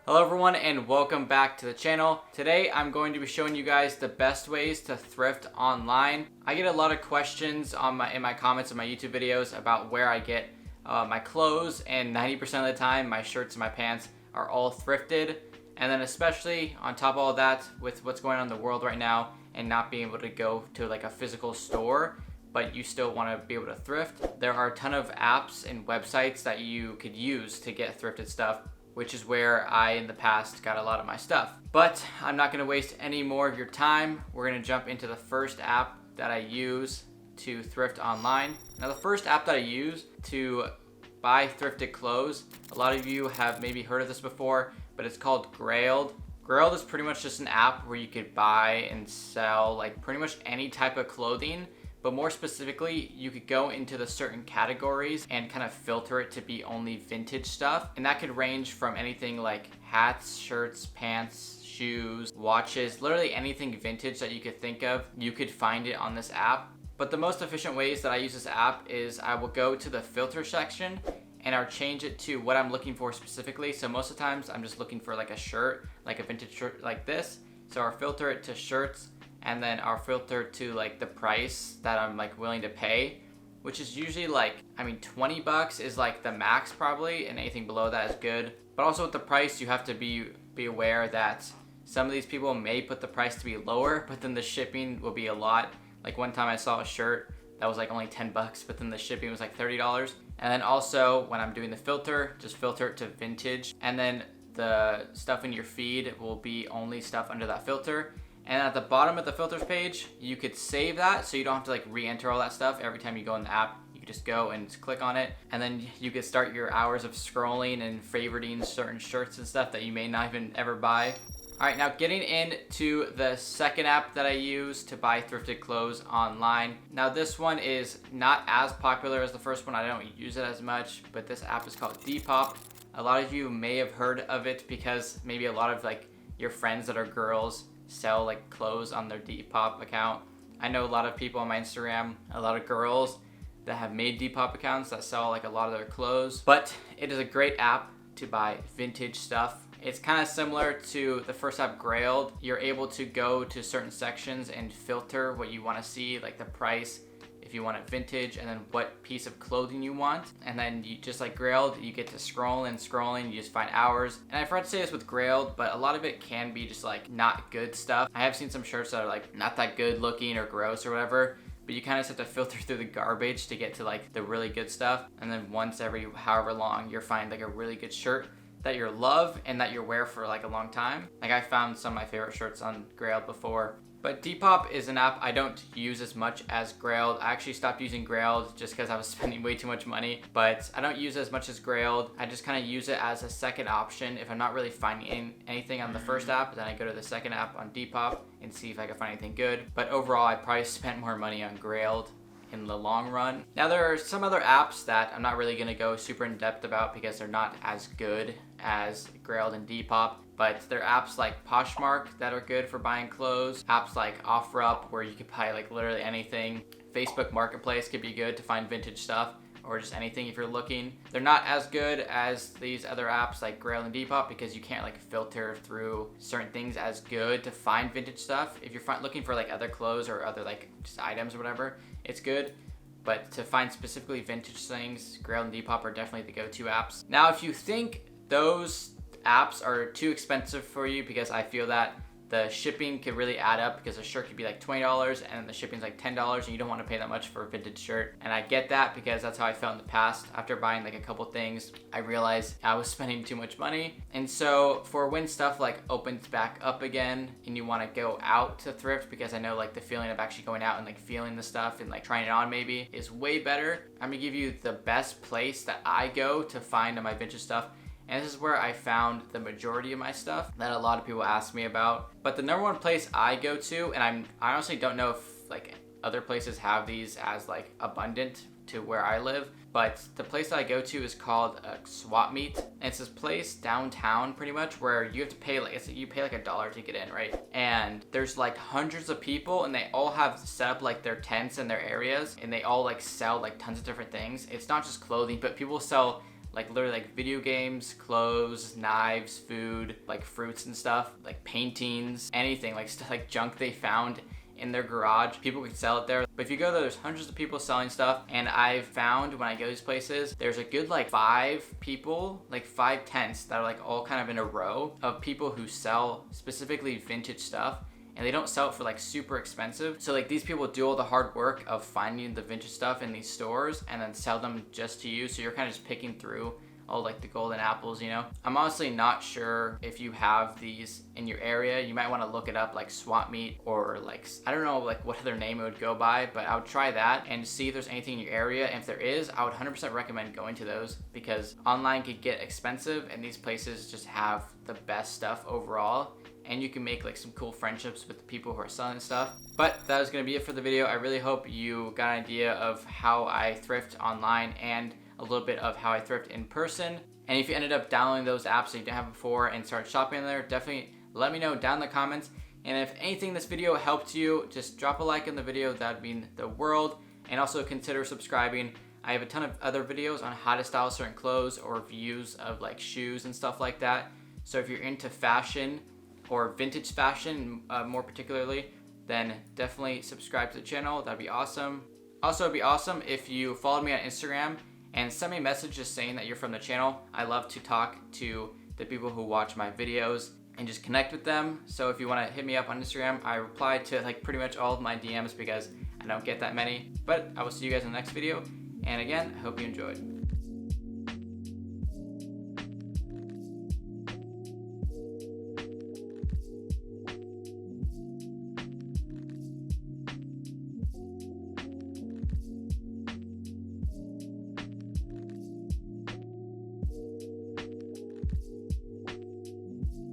Hello everyone and welcome back to the channel. Today I'm going to be showing you guys the best ways to thrift online. I get a lot of questions in my comments of my YouTube videos about where I get my clothes, and 90% of the time my shirts and my pants are all thrifted. And then especially on top of all that, with what's going on in the world right now and not being able to go to like a physical store, but you still want to be able to thrift, there are a ton of apps and websites that you could use to get thrifted stuff, which is where I, in the past, got a lot of my stuff. But I'm not gonna waste any more of your time. We're gonna jump into the first app that I use to thrift online. Now, the first app that I use to buy thrifted clothes, a lot of you have maybe heard of this before, but it's called Grailed. Grailed is pretty much just an app where you could buy and sell like pretty much any type of clothing. But more specifically, you could go into the certain categories and kind of filter it to be only vintage stuff. And that could range from anything like hats, shirts, pants, shoes, watches, literally anything vintage that you could think of, you could find it on this app. But the most efficient ways that I use this app is I will go to the filter section and I'll change it to what I'm looking for specifically. So most of the times I'm just looking for like a shirt, like a vintage shirt like this. So I'll filter it to shirts, and then I'll filter to like the price that I'm like willing to pay, which is usually like, I mean, 20 bucks is like the max probably, and anything below that is good. But also with the price, you have to be aware that some of these people may put the price to be lower, but then the shipping will be a lot. Like one time I saw a shirt that was like only 10 bucks, but then the shipping was like $30. And then also when I'm doing the filter, just filter it to vintage, and then the stuff in your feed will be only stuff under that filter. And at the bottom of the filters page, you could save that so you don't have to like re-enter all that stuff every time you go in the app. You could just go and just click on it, and then you could start your hours of scrolling and favoriting certain shirts and stuff that you may not even ever buy. All right, now getting into the second app that I use to buy thrifted clothes online. Now this one is not as popular as the first one. I don't use it as much, but this app is called Depop. A lot of you may have heard of it because maybe a lot of like your friends that are girls sell like clothes on their Depop account. I know a lot of people on my Instagram, a lot of girls that have made Depop accounts that sell like a lot of their clothes. But it is a great app to buy vintage stuff. It's kind of similar to the first app, Grailed. You're able to go to certain sections and filter what you want to see, like the price, if you want it vintage, and then what piece of clothing you want. And then you, just like Grailed, you get to scrolling, you just find hours. And I forgot to say this with Grailed, but a lot of it can be just like not good stuff. I have seen some shirts that are like not that good looking or gross or whatever, but you kind of just have to filter through the garbage to get to like the really good stuff. And then once every however long, you'll find like a really good shirt that you love and that you wear for like a long time. Like I found some of my favorite shirts on Grailed before. But Depop is an app I don't use as much as Grailed. I actually stopped using Grailed just because I was spending way too much money, but I don't use it as much as Grailed. I just kind of use it as a second option. If I'm not really finding anything on the first app, then I go to the second app on Depop and see if I can find anything good. But overall, I probably spent more money on Grailed in the long run. Now there are some other apps that I'm not really gonna go super in depth about because they're not as good as Grailed and Depop, but there are apps like Poshmark that are good for buying clothes, apps like OfferUp where you could buy like literally anything. Facebook Marketplace could be good to find vintage stuff, or just anything if you're looking. They're not as good as these other apps like Grailed and Depop because you can't like filter through certain things as good to find vintage stuff. If you're looking for like other clothes or other like just items or whatever, it's good. But to find specifically vintage things, Grailed and Depop are definitely the go-to apps. Now, if you think those apps are too expensive for you, because I feel that the shipping could really add up, because a shirt could be like $20 and the shipping's like $10 and you don't want to pay that much for a vintage shirt. And I get that because that's how I felt in the past. After buying like a couple things, I realized I was spending too much money. And so for when stuff like opens back up again and you want to go out to thrift, because I know like the feeling of actually going out and like feeling the stuff and like trying it on maybe is way better, I'm gonna give you the best place that I go to find my vintage stuff. And this is where I found the majority of my stuff that a lot of people ask me about. But the number one place I go to, and I honestly don't know if like other places have these as like abundant to where I live, but the place that I go to is called a swap meet. And it's this place downtown pretty much where you have to pay like, you pay like $1 to get in, right? And there's like hundreds of people and they all have set up like their tents in their areas, and they all like sell like tons of different things. It's not just clothing, but people sell like literally like video games, clothes, knives, food, like fruits and stuff, like paintings, anything, like stuff like junk they found in their garage. People could sell it there. But if you go there, there's hundreds of people selling stuff. And I've found when I go to these places, there's a good like 5 people, like 5 tents that are like all kind of in a row of people who sell specifically vintage stuff. And they don't sell it for like super expensive. So like these people do all the hard work of finding the vintage stuff in these stores and then sell them just to you. So you're kind of just picking through all like the golden apples, you know? I'm honestly not sure if you have these in your area. You might want to look it up, like swap meet, or like, I don't know like what other name it would go by, but I would try that and see if there's anything in your area. And if there is, I would 100% recommend going to those, because online could get expensive and these places just have the best stuff overall. And you can make like some cool friendships with the people who are selling stuff. But that is gonna be it for the video. I really hope you got an idea of how I thrift online and a little bit of how I thrift in person. And if you ended up downloading those apps that you didn't have before and start shopping there, definitely let me know down in the comments. And if anything this video helped you, just drop a like in the video. That would mean the world. And also consider subscribing. I have a ton of other videos on how to style certain clothes or reviews of like shoes and stuff like that. So if you're into fashion, or vintage fashion more particularly, then definitely subscribe to the channel. That'd be awesome. Also, it'd be awesome if you followed me on Instagram and send me a message just saying that you're from the channel. I love to talk to the people who watch my videos and just connect with them. So if you want to hit me up on Instagram, I reply to like pretty much all of my DMs because I don't get that many. But I will see you guys in the next video. And again, I hope you enjoyed.